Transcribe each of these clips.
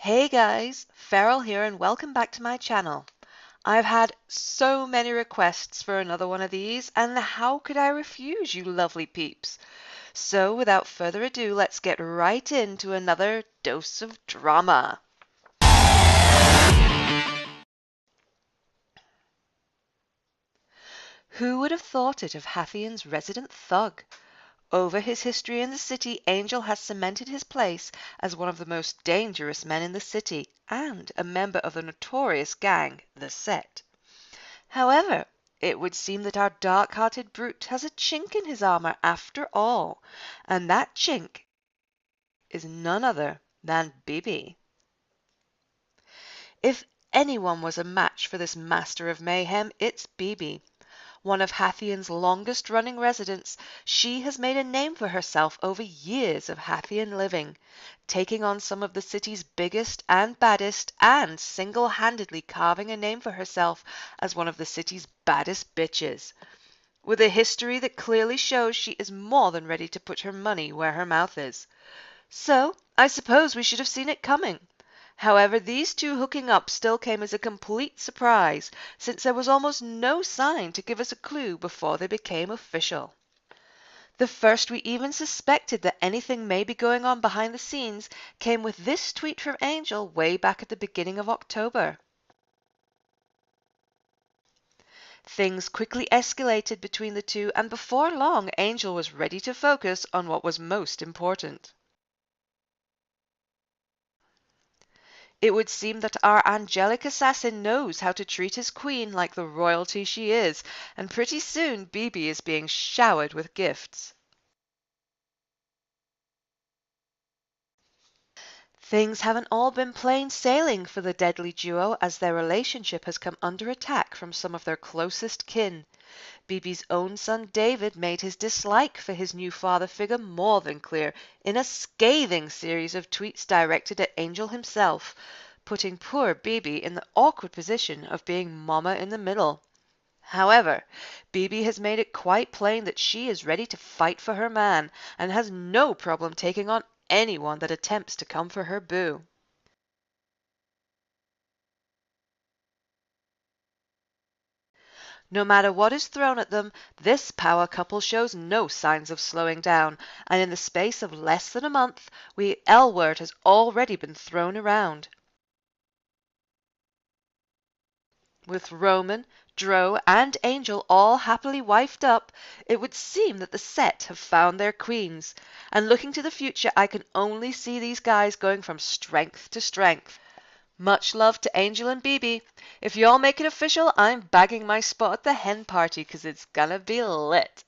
Hey guys, Farrell here and welcome back to my channel. I've had so many requests for another one of these, and how could I refuse, you lovely peeps? So without further ado, let's get right into another dose of drama. Who would have thought it of Hathian's resident thug? Over his history in the city, Angel has cemented his place as one of the most dangerous men in the city and a member of the notorious gang, the Set. However, it would seem that our dark-hearted brute has a chink in his armor after all, and that chink is none other than Bibi. If anyone was a match for this master of mayhem, it's Bibi. One of Hathian's longest-running residents, she has made a name for herself over years of Hathian living, taking on some of the city's biggest and baddest and single-handedly carving a name for herself as one of the city's baddest bitches. With a history that clearly shows she is more than ready to put her money where her mouth is. So, I suppose we should have seen it coming. However, these two hooking up still came as a complete surprise, since there was almost no sign to give us a clue before they became official. The first we even suspected that anything may be going on behind the scenes came with this tweet from Angel way back at the beginning of October. Things quickly escalated between the two, and before long Angel was ready to focus on what was most important. It would seem that our angelic assassin knows how to treat his queen like the royalty she is, and pretty soon Bibi is being showered with gifts. Things haven't all been plain sailing for the deadly duo, as their relationship has come under attack from some of their closest kin. Bibi's own son David made his dislike for his new father figure more than clear in a scathing series of tweets directed at Angel himself, putting poor Bibi in the awkward position of being mama in the middle. However, Bibi has made it quite plain that she is ready to fight for her man and has no problem taking on anyone that attempts to come for her boo. No matter what is thrown at them, this power couple shows no signs of slowing down, and in the space of less than a month, the L word has already been thrown around. With Roman, Dro, and Angel all happily wifed up, it would seem that the Set have found their queens, and looking to the future, I can only see these guys going from strength to strength. Much love to Angel and Bibi. If y'all make it official, I'm bagging my spot at the hen party because it's gonna be lit.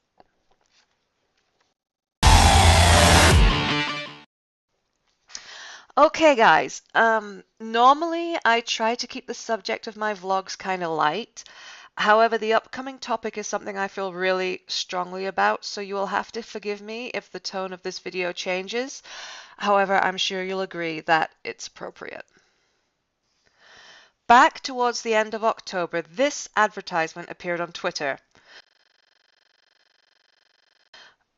Okay, guys. Normally I try to keep the subject of my vlogs kind of light. However, the upcoming topic is something I feel really strongly about, so you will have to forgive me if the tone of this video changes. However, I'm sure you'll agree that it's appropriate. Back towards the end of October, this advertisement appeared on Twitter.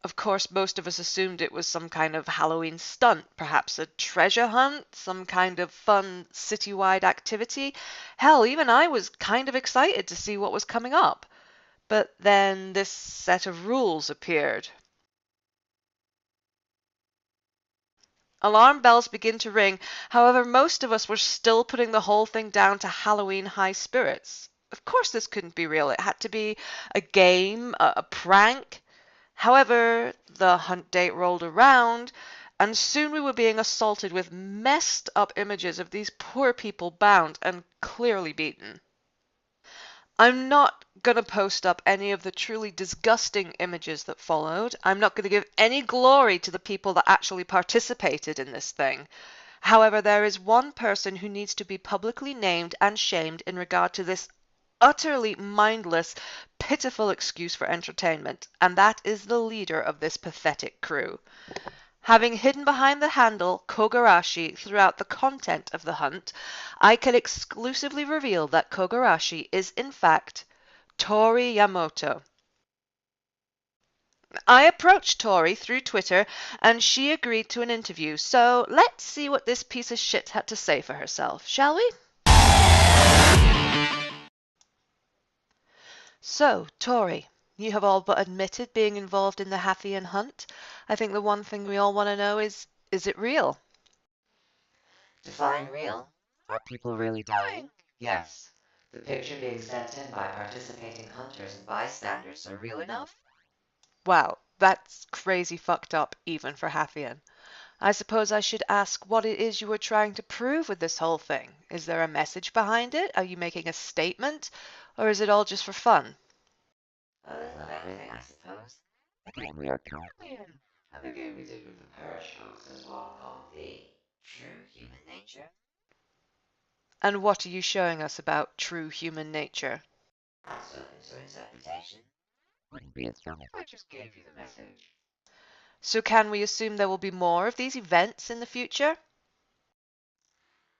Of course, most of us assumed it was some kind of Halloween stunt, perhaps a treasure hunt, some kind of fun citywide activity. Hell, even I was kind of excited to see what was coming up. But then this set of rules appeared. Alarm bells begin to ring. However, most of us were still putting the whole thing down to Halloween high spirits. Of course this couldn't be real. It had to be a game, a prank. However, the hunt date rolled around, and soon we were being assaulted with messed up images of these poor people bound and clearly beaten. I'm not going to post up any of the truly disgusting images that followed. I'm not going to give any glory to the people that actually participated in this thing. However, there is one person who needs to be publicly named and shamed in regard to this utterly mindless, pitiful excuse for entertainment, and that is the leader of this pathetic crew. Having hidden behind the handle Kogarashi throughout the content of the hunt, I can exclusively reveal that Kogarashi is in fact Tori Yamoto. I approached Tori through Twitter and she agreed to an interview, so let's see what this piece of shit had to say for herself, shall we? So, Tori, you have all but admitted being involved in the Hathian hunt. I think the one thing we all want to know is it real? Define real? Are people really dying? Yes. The picture being sent in by participating hunters and bystanders are real enough? Wow, that's crazy fucked up even for Hathian. I suppose I should ask what it is you were trying to prove with this whole thing. Is there a message behind it? Are you making a statement? Or is it all just for fun? A little of everything, I suppose. The game we are currently in, and the game we did with the parish folks as one called the True Human Nature. And what are you showing us about true human nature? That's open to interpretation. Wouldn't be as fun if I just gave you the message. So can we assume there will be more of these events in the future?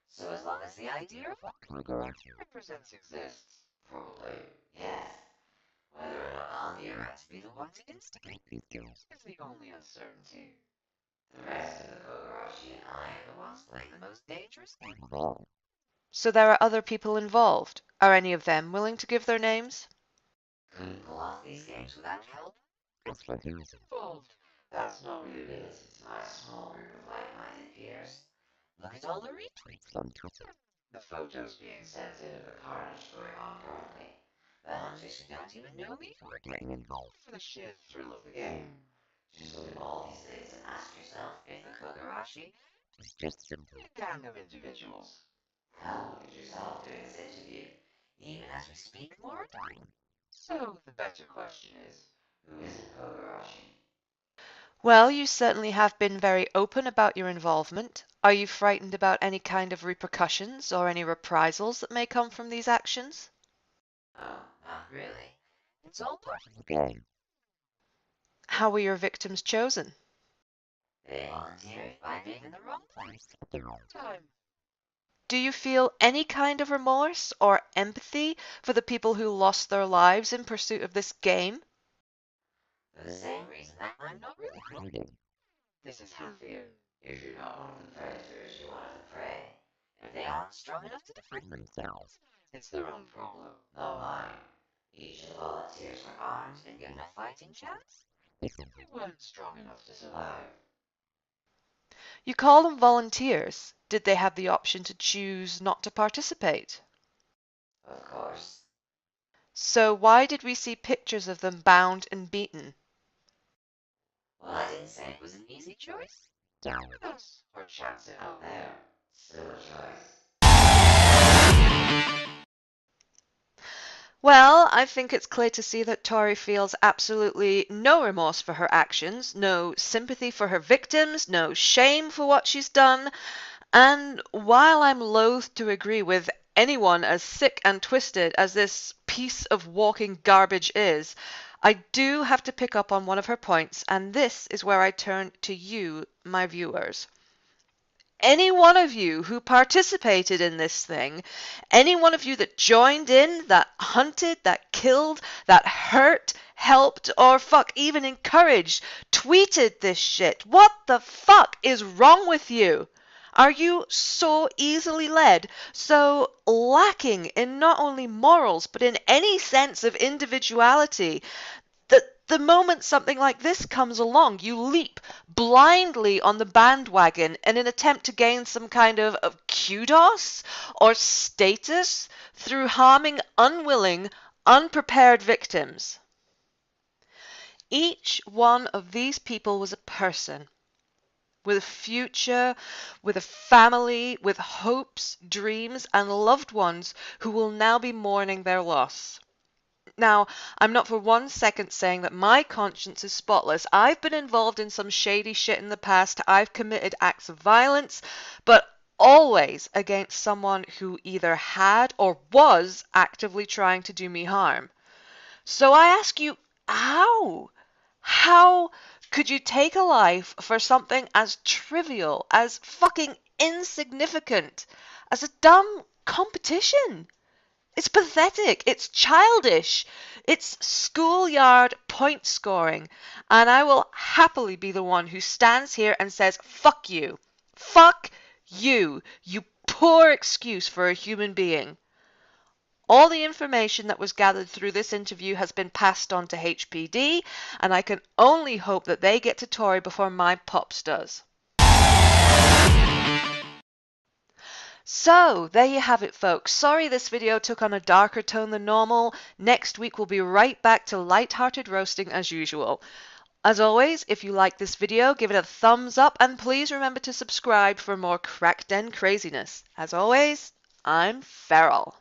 So as long as the idea of what Kogarashi represents exists, probably, yes. Whether or not I'll be around to be the one to instigate these games is the only uncertainty. The rest of the Kogarashi and I are the ones playing the most dangerous game of all. So there are other people involved. Are any of them willing to give their names? Couldn't pull off these games without help. As for who is involved, that's not really limited to my small group of like-minded peers. Look at all the retweets on Twitter. The photos being sent in of the carnage going on currently. The hunters who don't even know me who are getting involved for the sheer thrill of the game. Just look at all these things and ask yourself if the Kogarashi is just simply a gang of individuals. Hell, look at yourself doing this interview. Even as we speak, more are dying. So the better question is, who isn't Kogarashi? Well, you certainly have been very open about your involvement. Are you frightened about any kind of repercussions or any reprisals that may come from these actions? Oh, not really. It's all part of the game. How were your victims chosen? They volunteered by being in the wrong place at the wrong time. Do you feel any kind of remorse or empathy for the people who lost their lives in pursuit of this game? For the same reason that I'm not really hiding. This is Hathian. If you're not one of the predators, you're one of the prey. If they aren't strong enough to defend themselves, it's their own problem, not mine. Each of the volunteers were armed and given a fighting chance. They simply weren't strong enough to survive. You call them volunteers. Did they have the option to choose not to participate? Of course. So why did we see pictures of them bound and beaten? Well, I didn't say it was an easy choice. Down with us, or chance it out there. Still a choice. Well, I think it's clear to see that Tori feels absolutely no remorse for her actions, no sympathy for her victims, no shame for what she's done. And while I'm loath to agree with anyone as sick and twisted as this piece of walking garbage is, I do have to pick up on one of her points, and this is where I turn to you, my viewers. Any one of you who participated in this thing, any one of you that joined in, that hunted, that killed, that hurt, helped, or fuck, even encouraged, tweeted this shit. What the fuck is wrong with you? Are you so easily led, so lacking in not only morals, but in any sense of individuality, that the moment something like this comes along, you leap blindly on the bandwagon in an attempt to gain some kind of kudos or status through harming unwilling, unprepared victims? Each one of these people was a person with a future, with a family, with hopes, dreams, and loved ones who will now be mourning their loss. Now, I'm not for one second saying that my conscience is spotless. I've been involved in some shady shit in the past. I've committed acts of violence, but always against someone who either had or was actively trying to do me harm. So I ask you, how? How could you take a life for something as trivial, as fucking insignificant, as a dumb competition? It's pathetic. It's childish. It's schoolyard point scoring. And I will happily be the one who stands here and says, fuck you. Fuck you. You poor excuse for a human being. All the information that was gathered through this interview has been passed on to HPD, and I can only hope that they get to Tory before my pops does. So, there you have it, folks. Sorry this video took on a darker tone than normal. Next week we'll be right back to light-hearted roasting as usual. As always, if you like this video, give it a thumbs up and please remember to subscribe for more Crackden craziness. As always, I'm Feral.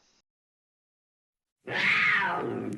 Wow.